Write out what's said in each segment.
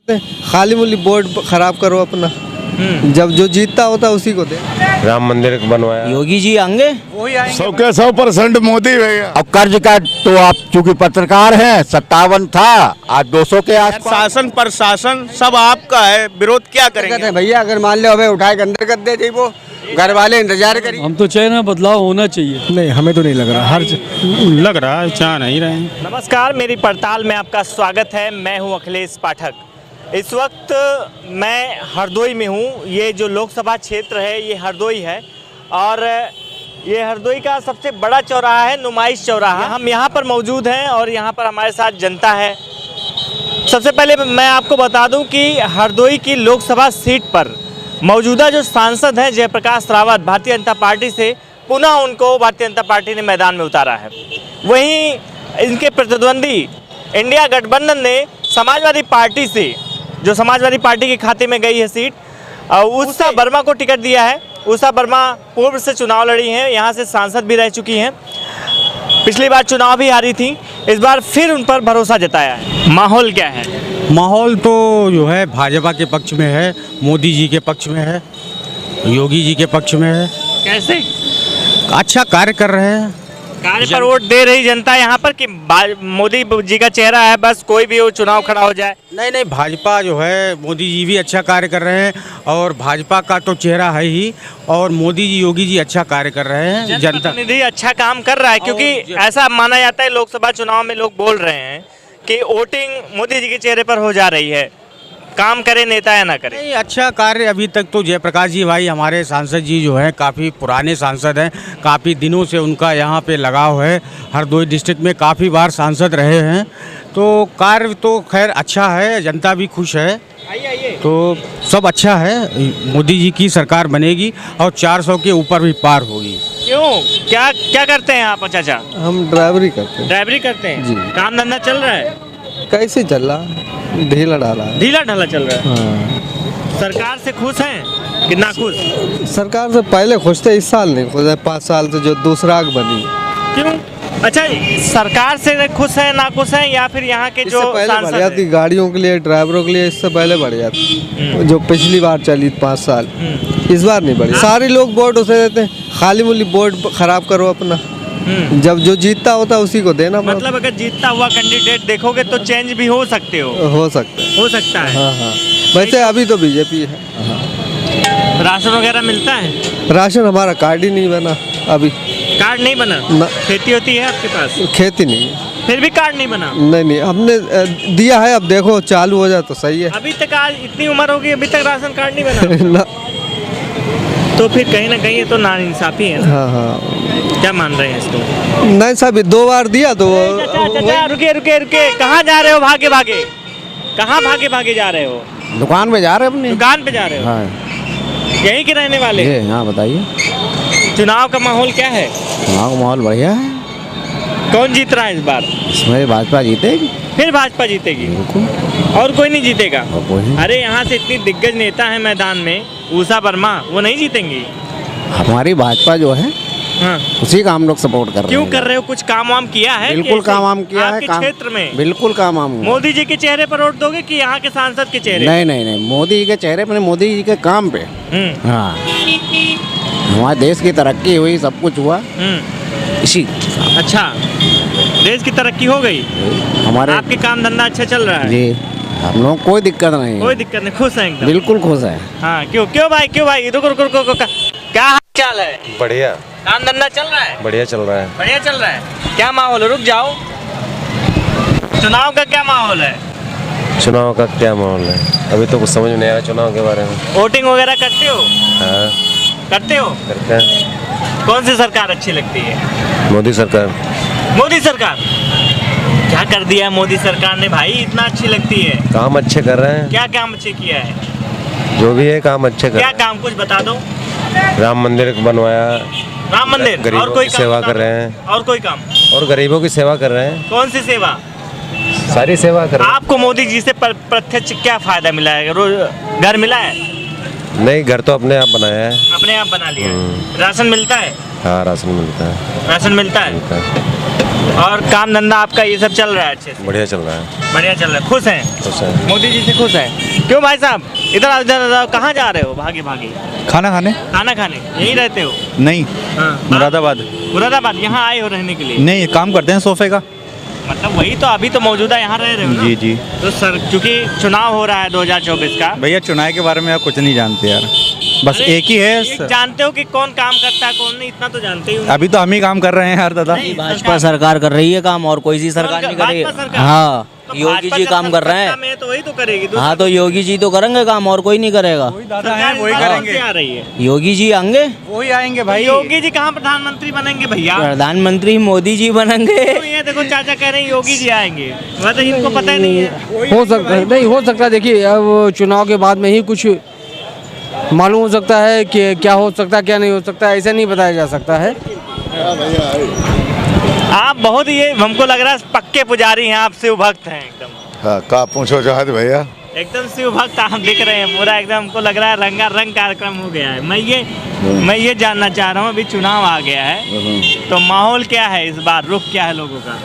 खाली मुली बोर्ड खराब करो अपना, जब जो जीतता होता उसी को दे। राम मंदिर बनवाया, योगी जी आएंगे, वही आएंगे। 100% मोदी भैया। अब कर्ज का तो आप चूंकि पत्रकार हैं 57 था, आज 200 के आसपास। शासन प्रशासन सब आपका है, विरोध क्या करेंगे भैया? अगर मान लो हमें उठाए अंदर कर दे वो घर वाले इंतजार करें। हम तो चाहे ना बदलाव होना चाहिए। नहीं, हमें तो नहीं लग रहा, लग रहा है चाह नहीं रहे। नमस्कार, मेरी पड़ताल में आपका स्वागत है। मैं हूं अखिलेश पाठक। इस वक्त मैं हरदोई में हूं। ये जो लोकसभा क्षेत्र है ये हरदोई है और ये हरदोई का सबसे बड़ा चौराहा है, नुमाइश चौराहा। हम यहाँ पर मौजूद हैं और यहाँ पर हमारे साथ जनता है। सबसे पहले मैं आपको बता दूं कि हरदोई की लोकसभा सीट पर मौजूदा जो सांसद हैं जयप्रकाश रावत, भारतीय जनता पार्टी से पुनः उनको भारतीय जनता पार्टी ने मैदान में उतारा है। वहीं इनके प्रतिद्वंदी इंडिया गठबंधन ने समाजवादी पार्टी से, जो समाजवादी पार्टी के खाते में गई है सीट, उषा वर्मा को टिकट दिया है। उषा वर्मा पूर्व से चुनाव लड़ी हैं, यहाँ से सांसद भी रह चुकी हैं, पिछली बार चुनाव भी हारी थी, इस बार फिर उन पर भरोसा जताया है। माहौल क्या है? माहौल तो जो है भाजपा के पक्ष में है, मोदी जी के पक्ष में है, योगी जी के पक्ष में है। कैसे? अच्छा कार्य कर रहे हैं। कार्य पर वोट दे रही जनता यहाँ पर कि मोदी जी का चेहरा है, बस कोई भी वो चुनाव खड़ा हो जाए? नहीं, भाजपा जो है, मोदी जी भी अच्छा कार्य कर रहे हैं और भाजपा का तो चेहरा है ही, और मोदी जी, योगी जी अच्छा कार्य कर रहे हैं। जनता प्रतिनिधि अच्छा काम कर रहा है, क्योंकि ऐसा माना जाता है लोकसभा चुनाव में लोग बोल रहे हैं कि वोटिंग मोदी जी के चेहरे पर हो जा रही है, काम करे नेता या ना करे। नहीं, अच्छा कार्य अभी तक तो जयप्रकाश जी भाई हमारे सांसद जी जो हैं काफ़ी पुराने सांसद हैं, काफ़ी दिनों से उनका यहाँ पे लगाव है, हरदोई डिस्ट्रिक्ट में काफ़ी बार सांसद रहे हैं, तो कार्य तो खैर अच्छा है, जनता भी खुश है, तो सब अच्छा है। मोदी जी की सरकार बनेगी और 400 के ऊपर भी पार होगी। क्यों, क्या क्या करते हैं आप चाचा? हम ड्राइवरी करते हैं। ड्राइवरी करते हैं जी। काम धंधा चल रहा है? कैसे चल रहा? ढीला ढाला चल रहा है। हाँ। सरकार से खुश हैं कि ना खुश? सरकार से पहले खुश थे, इस साल नहीं खुश है। 5 साल से जो दूसरा आग बनी। क्यों? अच्छा, सरकार से खुश हैं ना खुश हैं, या फिर यहाँ के जो सांसद बढ़िया थी गाड़ियों के लिए, ड्राइवरों के लिए, इससे पहले बढ़िया थी जो पिछली बार चली 5 साल, इस बार नहीं बढ़ी। सारे लोग वोट उसे देते हैं, खाली मुली बोर्ड खराब करो अपना, जब जो जीतता होता उसी को देना। मतलब अगर जीतता हुआ कैंडिडेट देखोगे तो चेंज भी हो सकते हो सकता है। हाँ। वैसे अभी तो बीजेपी है। राशन वगैरह मिलता है? राशन हमारा कार्ड ही नहीं बना अभी। कार्ड नहीं बना? ना। खेती होती है आपके पास? खेती नहीं है। फिर भी कार्ड नहीं बना? नहीं, हमने दिया है, अब देखो चालू हो जाए तो सही है। अभी तक, आज इतनी उम्र होगी अभी तक राशन कार्ड नहीं बना? ना। तो फिर कहीं ना कहीं ये तो नाइंसाफी है ना? हाँ। क्या मान रहे हैं इसको? नहीं साहब, 2 बार दिया तो रुके, कहाँ जा रहे हो? भागे कहाँ भागे जा रहे हो? दुकान पे जा रहे हैं, अपनी दुकान पे जा रहे हो? हाँ। यहीं के रहने वाले? हाँ, बताइए। चुनाव का माहौल क्या है? चुनाव का माहौल बढ़िया है। कौन जीत रहा है इस बार? इसमें भाजपा जीतेगी। फिर भाजपा जीतेगी? और कोई नहीं जीतेगा? अरे यहाँ से इतनी दिग्गज नेता है मैदान में, उषा वर्मा, वो नहीं जीतेंगी? हमारी भाजपा जो है, हाँ। उसी का हम लोग सपोर्ट कर रहे हैं। क्यों कर रहे हो? कुछ काम वाम किया है? बिल्कुल काम वाम किया है। क्षेत्र में बिल्कुल काम वाम। मोदी जी के चेहरे पर वोट दोगे कि यहाँ के सांसद के चेहरे? नहीं, मोदी जी के चेहरे पर, मोदी जी के काम पे। हाँ, हमारे देश की तरक्की हुई, सब कुछ हुआ इसी। अच्छा, देश की तरक्की हो गई, हमारे आपके काम धंधा अच्छा चल रहा है जी, हम लोग कोई दिक्कत नहीं। कोई दिक्कत नहीं, खुश हैं एकदम? बिल्कुल खुश है। हाँ। क्यों भाई रुको, क्या हाल चाल है? बढ़िया। काम धंधा चल रहा है? बढ़िया चल रहा है। बढ़िया चल रहा है। क्या माहौल है? रुक जाओ, चुनाव का क्या माहौल है? चुनाव का क्या माहौल है, अभी तो कुछ समझ में नहीं आया चुनाव के बारे में। वोटिंग वगैरह करते हो? हाँ, करते हो। करते हैं। कौन सी सरकार अच्छी लगती है? मोदी सरकार। मोदी सरकार क्या कर दिया है मोदी सरकार ने भाई, इतना अच्छी लगती है? काम अच्छे कर रहे हैं। क्या काम अच्छे किया है? जो भी है काम अच्छे कर क्या रहे हैं। काम, कुछ बता दो। राम मंदिर बनवाया, राम मंदिर, गरीबों और कोई की काम सेवा बता कर दो। रहे हैं। और कोई काम? और गरीबों की सेवा कर रहे हैं। कौन सी सेवा? सारी सेवा कर रहे हैं। आपको मोदी जी से प्रत्यक्ष क्या फायदा मिला है? घर मिला है? नहीं, घर तो अपने आप बनाया है। अपने आप बना लिया है। राशन मिलता है? हाँ, राशन मिलता है। राशन मिलता है। मिलता है। और काम धंधा आपका ये सब चल रहा है अच्छे से? बढ़िया चल रहा है। बढ़िया चल रहा है, खुश हैं? खुश है। मोदी जी से खुश हैं? क्यों भाई साहब, इधर इधर कहाँ जा रहे हो भागे भागे? खाना खाने? खाना खाने यहीं रहते हो? नहीं, हाँ, मुरादाबाद। मुरादाबाद यहाँ आए हो रहने के लिए? नहीं, काम करते हैं सोफे का। मतलब वही तो अभी तो मौजूदा यहाँ रह रहे हो ना? जी जी। तो सर चूंकि चुनाव हो रहा है 2024 का, भैया चुनाव के बारे में आप कुछ नहीं जानते यार, बस अरे, एक ही है। एक जानते हो कि कौन काम करता है कौन नहीं, इतना तो जानते ही हो। अभी तो हम ही काम कर रहे हैं यार दादा। नहीं, भाजपा सरकार कर रही है काम, और कोई सी सरकार नहीं कर रही भाजपा है। सरकार? हाँ, तो योगी भाजपा जी जब काम कर रहे सत्ता हैं। में है तो वही तो करेगी। हाँ, तो योगी जी तो करेंगे काम, और कोई नहीं करेगा। दादा है वही सरकार करेंगे। कौन सी आ रही है? योगी जी आएंगे, वही आएंगे भाई भाई। योगी जी कहाँ प्रधानमंत्री बनेंगे भैया? प्रधानमंत्री मोदी जी बनेंगे। तो ये देखो चाचा कह रहे हैं योगी जी आएंगे, मतलब इनको पता ही नहीं है। हो सकता है, नहीं हो सकता है। देखिए अब चुनाव के बाद में ही कुछ मालूम हो सकता है कि क्या हो सकता है क्या नहीं हो सकता है, ऐसे नहीं बताया जा सकता है। आप बहुत ये हमको लग रहा है पक्के पुजारी हैं, आप शिव भक्त हैं एकदम। हाँ, का पूछो चाहत भैया। एकदम शिव भक्त आप दिख रहे हैं पूरा एकदम, हमको लग रहा है रंगारंग कार्यक्रम हो गया है। मैं ये जानना चाह रहा हूँ, अभी चुनाव आ गया है तो माहौल क्या है इस बार, रुख क्या है लोगों का?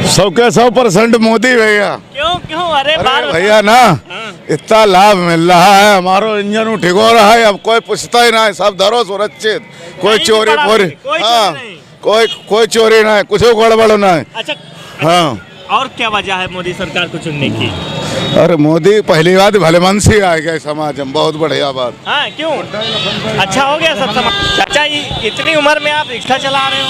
100% मोदी भैया। क्यों क्यों? अरे बार भैया ना इतना लाभ मिल रहा है, हमारो इंजन ठिको रहा है, अब कोई पूछता ही ना, सब धरो सुरक्षित, कोई कहीं भी चोरी पड़ा फोरी, नहीं, कोई हाँ चोरी नहीं। कोई चोरी ना है, कुछ गड़बड़ ना है। अच्छा, हाँ, और क्या वजह है मोदी सरकार को चुनने की? अरे मोदी पहली बात भले मन से आ गए समाज में, बहुत बढ़िया बात। हाँ क्यों? अच्छा हो गया सब समाज। चाचा इतनी उम्र में आप रिक्शा चला रहे हो?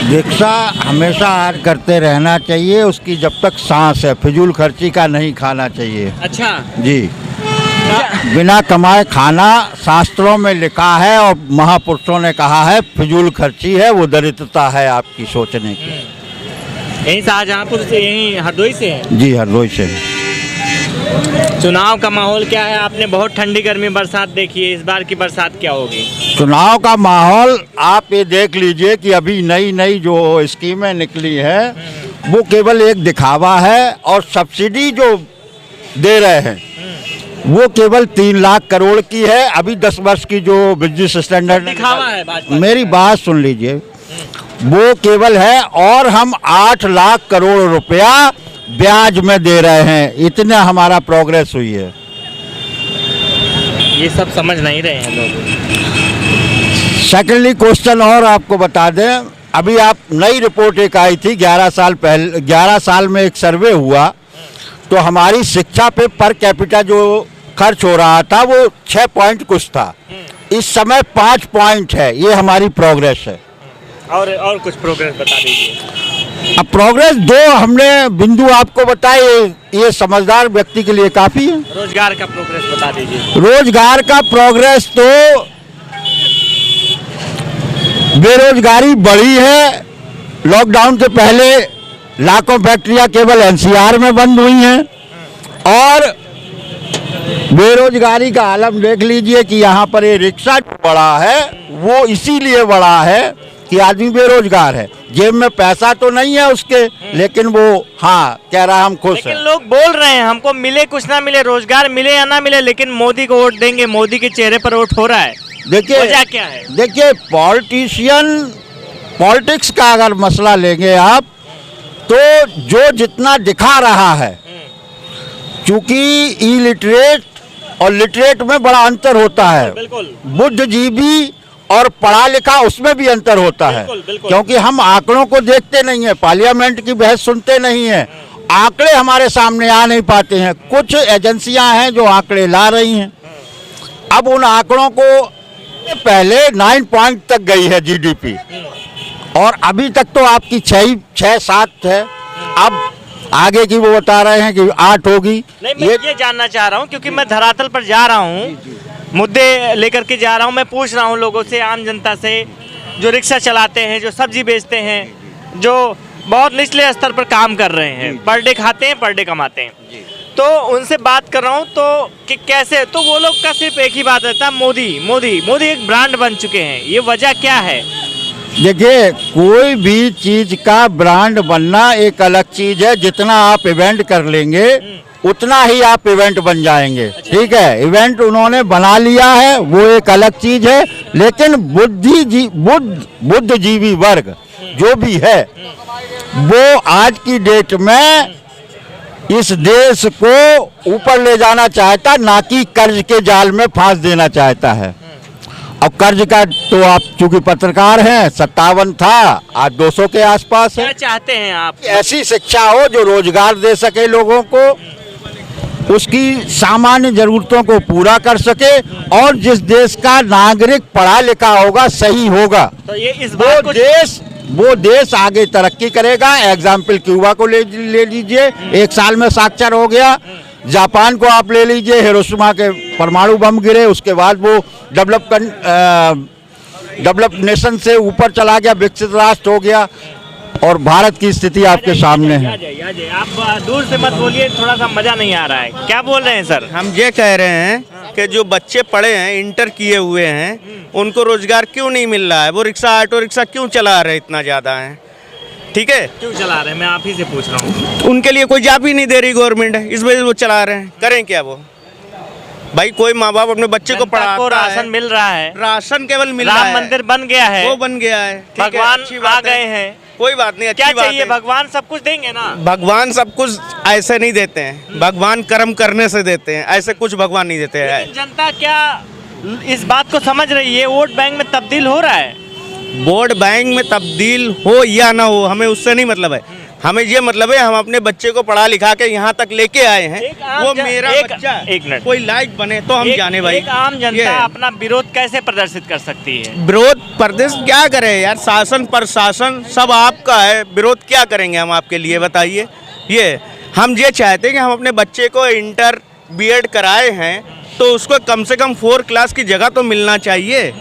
रिक्शा हमेशा आर करते रहना चाहिए, उसकी जब तक सांस है, फिजूल खर्ची का नहीं खाना चाहिए। अच्छा जी, बिना कमाए खाना शास्त्रों में लिखा है, और महापुरुषों ने कहा है फिजूल खर्ची है, वो दरिद्रता है आपकी सोचने की। यहीं शाहजहाँपुर से, यहीं हरदोई से है? जी, हरदोई से। चुनाव का माहौल क्या है? आपने बहुत ठंडी गर्मी बरसात देखी है, इस बार की बरसात क्या होगी? चुनाव का माहौल आप ये देख लीजिए कि अभी नई नई जो स्कीमें निकली है वो केवल एक दिखावा है, और सब्सिडी जो दे रहे हैं वो केवल 3 लाख करोड़ की है। अभी 10 वर्ष की जो बिजनेस स्टैंडर्ड दिखावा है भाजपा। मेरी बात सुन लीजिए, वो केवल है, और हम 8 लाख करोड़ रुपया ब्याज में दे रहे हैं, इतना हमारा प्रोग्रेस हुई है। ये सब समझ नहीं रहे हैं लोग। सेकेंडली क्वेश्चन और आपको बता दें, अभी आप नई रिपोर्ट एक आई थी 11 साल पहले, 11 साल में एक सर्वे हुआ, तो हमारी शिक्षा पे पर कैपिटा जो खर्च हो रहा था वो 6 पॉइंट कुछ था, इस समय 5 पॉइंट है। ये हमारी प्रोग्रेस है। और कुछ प्रोग्रेस बता दीजिए। अब प्रोग्रेस 2 हमने बिंदु आपको बताए, ये समझदार व्यक्ति के लिए काफ़ी है। रोजगार का प्रोग्रेस बता दीजिए। रोजगार का प्रोग्रेस तो बेरोजगारी बढ़ी है, लॉकडाउन के पहले लाखों फैक्ट्रियां केवल एनसीआर में बंद हुई हैं, और बेरोजगारी का आलम देख लीजिए कि यहाँ पर ये रिक्शा बढ़ा है, वो इसीलिए बढ़ा है कि आदमी बेरोजगार है, जेब में पैसा तो नहीं है उसके, लेकिन वो हाँ कह रहा हम खुश लेकिन हैं। लोग बोल रहे हैं हमको मिले कुछ ना मिले, रोजगार मिले या ना मिले, लेकिन मोदी को वोट देंगे, मोदी के चेहरे पर वोट हो रहा है। देखिए वजह क्या है? देखिए, पॉलिटिक्स का अगर मसला लेंगे आप, तो जो जितना दिखा रहा है, चूंकि इलिटरेट और लिटरेट में बड़ा अंतर होता है, बिल्कुल बुद्धिजीवी और पढ़ा लिखा उसमें भी अंतर होता है, बिल्कुल, बिल्कुल। क्योंकि क्योंकि हम आंकड़ों को देखते नहीं है, पार्लियामेंट की बहस सुनते नहीं है, आंकड़े हमारे सामने आ नहीं पाते हैं। कुछ एजेंसियां हैं जो आंकड़े ला रही हैं, अब उन आंकड़ों को पहले 9 पॉइंट तक गई है जीडीपी, और अभी तक तो आपकी 6-7 है, अब आगे की वो बता रहे हैं कि 8 होगी। नहीं, मैं ये जानना चाह रहा हूँ क्योंकि मैं धरातल पर जा रहा हूँ, मुद्दे लेकर के जा रहा हूँ, मैं पूछ रहा हूँ लोगों से, आम जनता से, जो रिक्शा चलाते हैं, जो सब्जी बेचते हैं, जो बहुत निचले स्तर पर काम कर रहे हैं, पर डे खाते हैं, पर डे कमाते हैं, तो उनसे बात कर रहा हूँ तो कि कैसे, तो वो लोग का सिर्फ एक ही बात रहता है, मोदी मोदी मोदी एक ब्रांड बन चुके हैं। ये वजह क्या है? देखिए, कोई भी चीज का ब्रांड बनना एक अलग चीज है, जितना आप इवेंट कर लेंगे उतना ही आप इवेंट बन जाएंगे। ठीक है, इवेंट उन्होंने बना लिया है, वो एक अलग चीज है, लेकिन बुद्धिजीवी वर्ग जो भी है, वो आज की डेट में इस देश को ऊपर ले जाना चाहता, ना कि कर्ज के जाल में फांस देना चाहता है। अब कर्ज का तो आप चूंकि पत्रकार हैं, 57 था, आज 200 के आसपास है। क्या चाहते हैं आप? ऐसी शिक्षा हो जो रोजगार दे सके लोगों को, उसकी सामान्य जरूरतों को पूरा कर सके, और जिस देश का नागरिक पढ़ा लिखा होगा, सही होगा, तो ये इस बात को वो देश आगे तरक्की करेगा। एग्जाम्पल क्यूबा को ले लीजिए, 1 साल में साक्षर हो गया। जापान को आप ले लीजिए, हिरोशिमा के परमाणु बम गिरे, उसके बाद वो डेवलप नेशन से ऊपर चला गया, विकसित राष्ट्र हो गया। और भारत की स्थिति आपके सामने है। आप दूर से मत बोलिए, थोड़ा सा मजा नहीं आ रहा है। क्या बोल रहे हैं सर? हम ये कह रहे हैं कि जो बच्चे पढ़े हैं, इंटर किए हुए हैं, उनको रोजगार क्यों नहीं मिल रहा है? वो रिक्शा, ऑटो रिक्शा क्यों चला रहे इतना ज़्यादा है? ठीक है, क्यों चला रहे हैं? मैं आप ही से पूछ रहा हूँ। उनके लिए कोई जॉब ही नहीं दे रही गवर्नमेंट, इस वजह से वो चला रहे हैं। करें क्या वो? भाई कोई माँ बाप अपने बच्चे को पढ़ाता है, राशन मिल रहा है, राशन केवल मिल रहा है, राम मंदिर बन गया है, वो बन गया है, भगवान आ गए हैं, कोई बात नहीं, क्या अच्छी बात चाहिए? है। भगवान सब कुछ देंगे ना? भगवान सब कुछ ऐसे नहीं देते हैं, भगवान कर्म करने से देते हैं, ऐसे कुछ भगवान नहीं देते हैं। लेकिन जनता क्या इस बात को समझ रही है? वोट बैंक में तब्दील हो रहा है। वोट बैंक में तब्दील हो या ना हो, हमें उससे नहीं मतलब है। हमें ये मतलब है, हम अपने बच्चे को पढ़ा लिखा के यहाँ तक लेके आए हैं, वो मेरा बच्चा एक मिनट, कोई लायक बने तो हम जाने भाई। एक आम जनता अपना विरोध कैसे प्रदर्शित कर सकती है? विरोध प्रदर्शन क्या करे यार? शासन प्रशासन सब आपका है, विरोध क्या करेंगे हम आपके लिए, बताइए। ये हम ये चाहते हैं कि हम अपने बच्चे को इंटर बीएड कराए हैं, तो उसको कम से कम 4 क्लास की जगह तो मिलना चाहिए।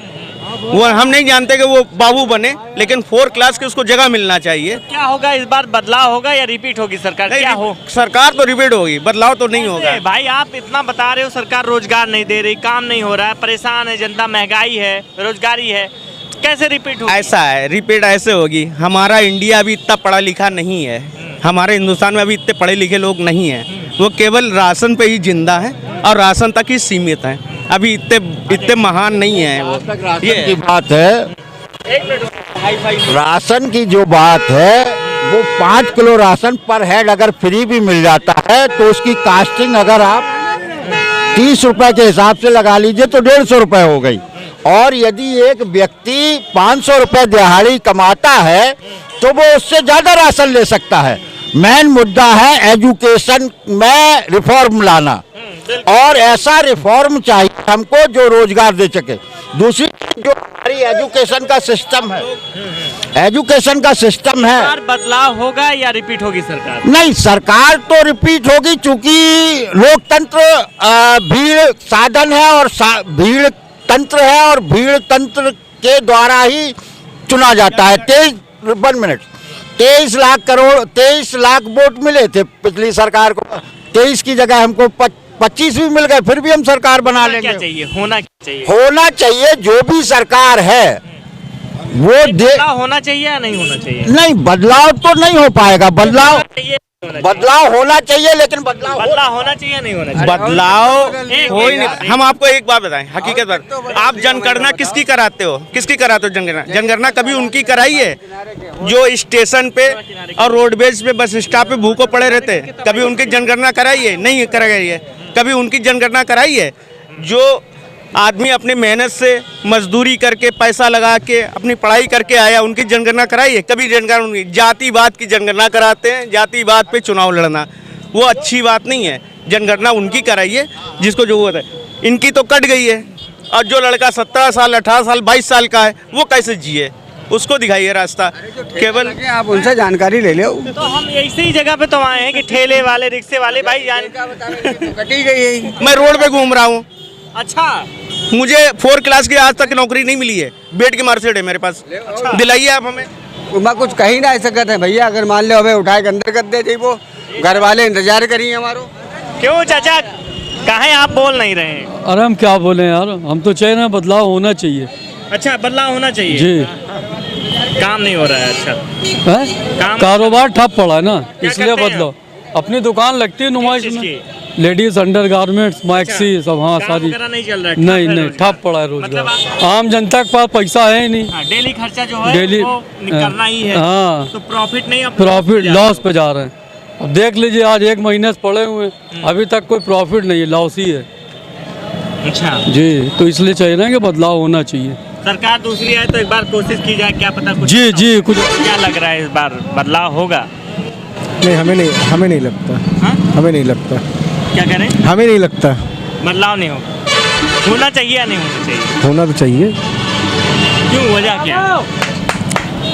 वो हम नहीं जानते कि वो बाबू बने, लेकिन 4 क्लास की उसको जगह मिलना चाहिए। क्या होगा इस बार? बदलाव होगा या रिपीट होगी सरकार? क्या हो? सरकार तो रिपीट होगी, बदलाव तो नहीं होगा। भाई आप इतना बता रहे हो, सरकार रोजगार नहीं दे रही, काम नहीं हो रहा है, परेशान है जनता, महंगाई है, बेरोजगारी है, कैसे रिपीट होगी? ऐसा है, रिपीट ऐसे होगी। हमारा इंडिया अभी इतना पढ़ा लिखा नहीं है, हमारे हिंदुस्तान में अभी इतने पढ़े लिखे लोग नहीं हैं। वो केवल राशन पे ही जिंदा है और राशन तक ही सीमित है, अभी इतने महान नहीं है वो। ये की बात है, राशन की जो बात है, वो 5 किलो राशन पर हेड अगर फ्री भी मिल जाता है, तो उसकी कास्टिंग अगर आप 30 रुपए के हिसाब से लगा लीजिए तो 150 रुपए हो गई। और यदि एक व्यक्ति 500 रुपए दिहाड़ी कमाता है, तो वो उससे ज्यादा राशन ले सकता है। मेन मुद्दा है एजुकेशन में रिफॉर्म लाना, और ऐसा रिफॉर्म चाहिए हमको जो रोजगार दे सके। दूसरी जो हमारी एजुकेशन का सिस्टम है, एजुकेशन का सिस्टम है, बदलाव होगा या रिपीट होगी सरकार? नहीं, सरकार तो रिपीट होगी, चूंकि लोकतंत्र भीड़ साधन है और भीड़ तंत्र है, और भीड़ तंत्र के द्वारा ही चुना जाता है। 23 लाख करोड़ 23 लाख वोट मिले थे पिछली सरकार को, 23 की जगह हमको 25 भी मिल गए, फिर भी हम सरकार बना लेंगे। क्या चाहिए? होना चाहिए? होना चाहिए जो भी सरकार है वो बदलाव होना चाहिए या नहीं होना चाहिए? नहीं, बदलाव तो नहीं हो पाएगा। बदलाव होना चाहिए, लेकिन बदलाव होना चाहिए नहीं होना चाहिए? बदलाव हो ही नहीं। हम आपको एक बात बताएं, हकीकत बात, आप जनगणना किसकी कराते हो? किसकी कराते हो जनगणना? जनगणना कभी उनकी कराई है जो स्टेशन पे और रोडवेज पे, बस स्टॉप पे भूखों पड़े रहते? कभी उनकी जनगणना कराई है? नहीं कराई है। कभी उनकी जनगणना कराई है जो आदमी अपनी मेहनत से मजदूरी करके, पैसा लगा के अपनी पढ़ाई करके आया? उनकी जनगणना कराई है? कभी जनगणना? जातिवाद की जनगणना कराते हैं, जातिवाद पे चुनाव लड़ना, वो अच्छी बात नहीं है। जनगणना उनकी कराइए जिसको जो होता है। इनकी तो कट गई है, और जो लड़का 17 साल 18 साल 22 साल का है, वो कैसे जिए? उसको दिखाइए रास्ता। केवल आप उनसे जानकारी ले लो। तो हम ऐसी ही जगह पे तो आए हैं कि ठेले वाले, रिक्शे वाले भाई कटी गई है। मैं रोड पे घूम रहा हूँ। अच्छा, मुझे 4 क्लास की आज तक नौकरी नहीं मिली है, बेड की मार्कशीट है मेरे पास। दिलाइए आप हमें। मैं कुछ कही ना सकते हैं भैया, अगर मान लो हमें उठाए के अंदर कर दे दी, वो घर वाले इंतजार करिए हमारो। क्यों चाचा, कहाँ आप बोल नहीं रहे हैं? अरे हम क्या बोले यार, हम तो चाहिए ना बदलाव होना चाहिए। अच्छा, बदलाव होना चाहिए जी। काम नहीं हो रहा है? अच्छा है? कारोबार ठप पड़ा है ना, इसलिए बदलो। अपनी दुकान लगती है नुमाइश में। लेडीज अंडर गारमेंट्स मैक्सी सब, हाँ काम सारी वगैरह नहीं चल रहा है, नहीं ठप है नहीं रोजगार। ठप पड़ा है मतलब रोजगार। आम जनता के पास पैसा है ही नहीं, हाँ, डेली खर्चा जो है डेली वो करना ही है। हाँ तो प्रॉफिट नहीं, अब प्रॉफिट लॉस पे जा रहे हैं। अब देख लीजिए आज 1 महीने से पड़े हुए हैं, अभी तक कोई प्रॉफिट नहीं है, लॉस ही है अच्छा, जी। तो इसलिए चाहिए ना कि बदलाव होना चाहिए। सरकार दूसरी है तो एक बार कोशिश की जाए, क्या पता कुछ जी जी कुछ क्या लग रहा है इस बार बदलाव होगा? नहीं हमें नहीं लगता, हाँ? हमें नहीं लगता, क्या करें? हमें नहीं लगता। बदलाव नहीं होगा, होना चाहिए या नहीं होना चाहिए? होना तो चाहिए। क्यों, वजह क्या है?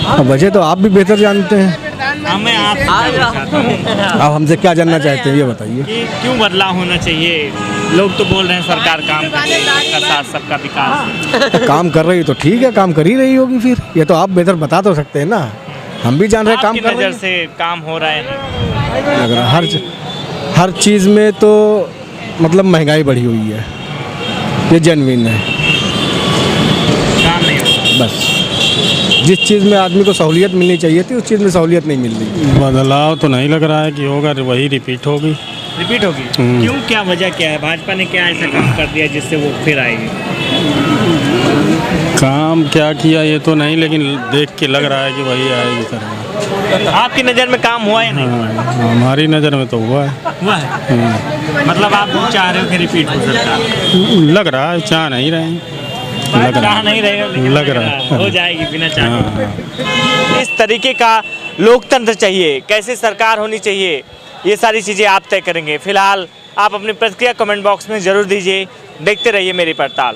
अब वजह तो आप भी बेहतर जानते हैं। मैं आपसे जानना चाहता हूं आप हमसे क्या जानना चाहते हैं ये बताइए। कि क्यों बदलाव होना चाहिए? लोग तो बोल रहे हैं सरकार काम कर रही है, सबका साथ सबका विकास। काम कर रही तो ठीक है, काम कर ही रही होगी फिर, ये तो आप बेहतर बता तो सकते हैं ना, हम भी जान रहे हैं काम आपकी कर रही नज़र से काम हो रहा है नहीं? लग रहा हर चीज़ में तो मतलब महंगाई बढ़ी हुई है, ये जेन्युइन है। काम नहीं होता। बस जिस चीज़ में आदमी को सहूलियत मिलनी चाहिए थी उस चीज़ में सहूलियत नहीं मिल रही। बदलाव तो नहीं लग रहा है कि होगा, वही रिपीट होगी। रिपीट होगी? क्यों, क्या वजह क्या है? भाजपा ने क्या ऐसा काम कर दिया जिससे वो फिर आएगी? काम क्या किया ये तो नहीं, लेकिन देख के लग रहा है कि वही आएगी सरकार। आपकी नज़र में काम हुआ या नहीं? हाँ, हमारी नज़र में तो हुआ है। हुआ है, मतलब आप चाह रहे हो कि रिपीट हो सरकार? लग रहा है, चाह नहीं रहे हैं, लग रहा चाह है। नहीं रहेगा, लेकिन लग रहा है। हो जाएगी बिना चाहे। हाँ। इस तरीके का लोकतंत्र चाहिए, कैसी सरकार होनी चाहिए, ये सारी चीज़ें आप तय करेंगे। फिलहाल आप अपनी प्रतिक्रिया कमेंट बॉक्स में ज़रूर दीजिए। देखते रहिए मेरी पड़ताल।